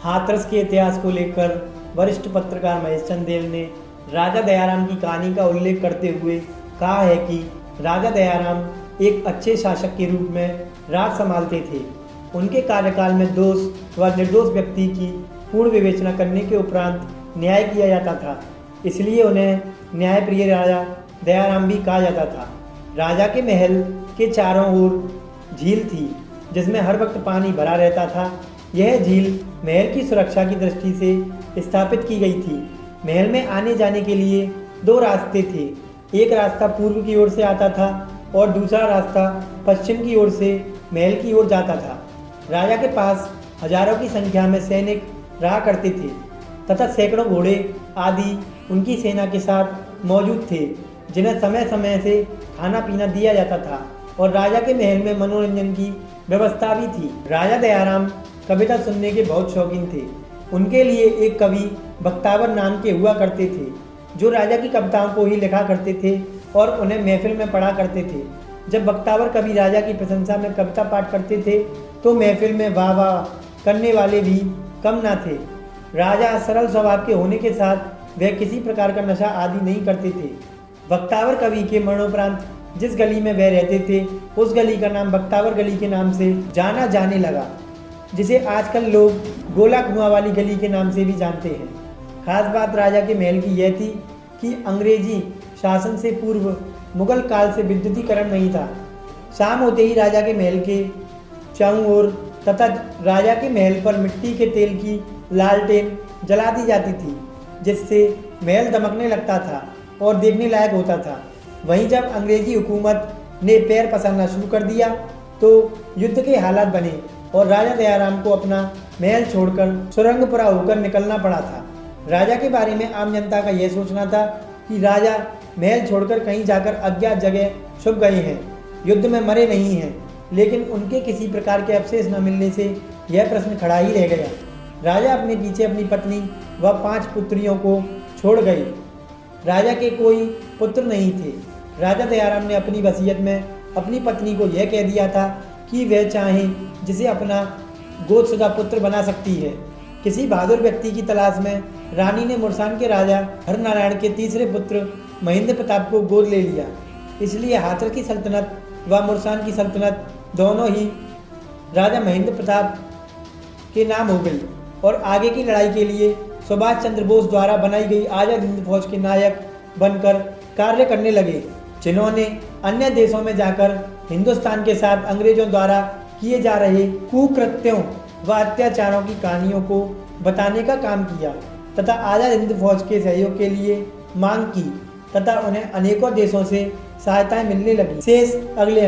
हाथरस के इतिहास को लेकर वरिष्ठ पत्रकार महेश चंदेल ने राजा दयाराम की कहानी का उल्लेख करते हुए कहा है कि राजा दयाराम एक अच्छे शासक के रूप में राज संभालते थे। उनके कार्यकाल में दोष व निर्दोष व्यक्ति की पूर्ण विवेचना करने के उपरांत न्याय किया जाता था, इसलिए उन्हें न्यायप्रिय राजा दयाराम भी कहा जाता था। राजा के महल के चारों ओर झील थी जिसमें हर वक्त पानी भरा रहता था। यह झील महल की सुरक्षा की दृष्टि से स्थापित की गई थी। महल में आने जाने के लिए दो रास्ते थे, एक रास्ता पूर्व की ओर से आता था और दूसरा रास्ता पश्चिम की ओर से महल की ओर जाता था। राजा के पास हजारों की संख्या में सैनिक रहा करते थे तथा सैकड़ों घोड़े आदि उनकी सेना के साथ मौजूद थे, जिन्हें समय समय से खाना पीना दिया जाता था और राजा के महल में मनोरंजन की व्यवस्था भी थी। राजा दयाराम कविता सुनने के बहुत शौकीन थे। उनके लिए एक कवि बख्तावर नाम के हुआ करते थे, जो राजा की कविताओं को ही लिखा करते थे और उन्हें महफिल में पढ़ा करते थे। जब बख्तावर कवि राजा की प्रशंसा में कविता पाठ करते थे तो महफिल में वाह वाह करने वाले भी कम ना थे। राजा सरल स्वभाव के होने के साथ वह किसी प्रकार का नशा आदि नहीं करते थे। बख्तावर कवि के मरणोपरांत जिस गली में वह रहते थे उस गली का नाम बख्तावर गली के नाम से जाना जाने लगा, जिसे आजकल लोग गोला कुआं वाली गली के नाम से भी जानते हैं। खास बात राजा के महल की यह थी कि अंग्रेजी शासन से पूर्व मुगल काल से विद्युतीकरण नहीं था। शाम होते ही राजा के महल के चारों ओर तथा राजा के महल पर मिट्टी के तेल की लालटेन जला दी जाती थी, जिससे महल दमकने लगता था और देखने लायक होता था। वहीं जब अंग्रेजी हुकूमत ने पैर पसारना शुरू कर दिया तो युद्ध के हालात बने और राजा दयाराम को अपना महल छोड़कर सुरंगपुरा होकर निकलना पड़ा था। राजा के बारे में आम जनता का यह सोचना था कि राजा महल छोड़कर कहीं जाकर अज्ञात जगह छुप गए हैं, युद्ध में मरे नहीं हैं, लेकिन उनके किसी प्रकार के अवशेष न मिलने से यह प्रश्न खड़ा ही रह गया। राजा अपने पीछे अपनी पत्नी व 5 पुत्रियों को छोड़ गए। राजा के कोई पुत्र नहीं थे। राजा दयाराम ने अपनी वसीयत में अपनी पत्नी को यह कह दिया था कि वह चाहे जिसे अपना गोदशुदा पुत्र बना सकती है। किसी बहादुर व्यक्ति की तलाश में रानी ने मुरसान के राजा हरनारायण के तीसरे पुत्र महेंद्र प्रताप को गोद ले लिया। इसलिए हाथरस की सल्तनत व मुरसान की सल्तनत दोनों ही राजा महेंद्र प्रताप के नाम हो गई और आगे की लड़ाई के लिए सुभाष चंद्र बोस द्वारा बनाई गई आज़ाद हिंद फौज के नायक बनकर कार्य करने लगे, जिन्होंने अन्य देशों में जाकर हिंदुस्तान के साथ अंग्रेजों द्वारा किए जा रहे कुकृत्यों व अत्याचारों की कहानियों को बताने का काम किया तथा आज़ाद हिंद फौज के सहयोग के लिए मांग की तथा उन्हें अनेकों देशों से सहायताएं मिलने लगी। शेष अगले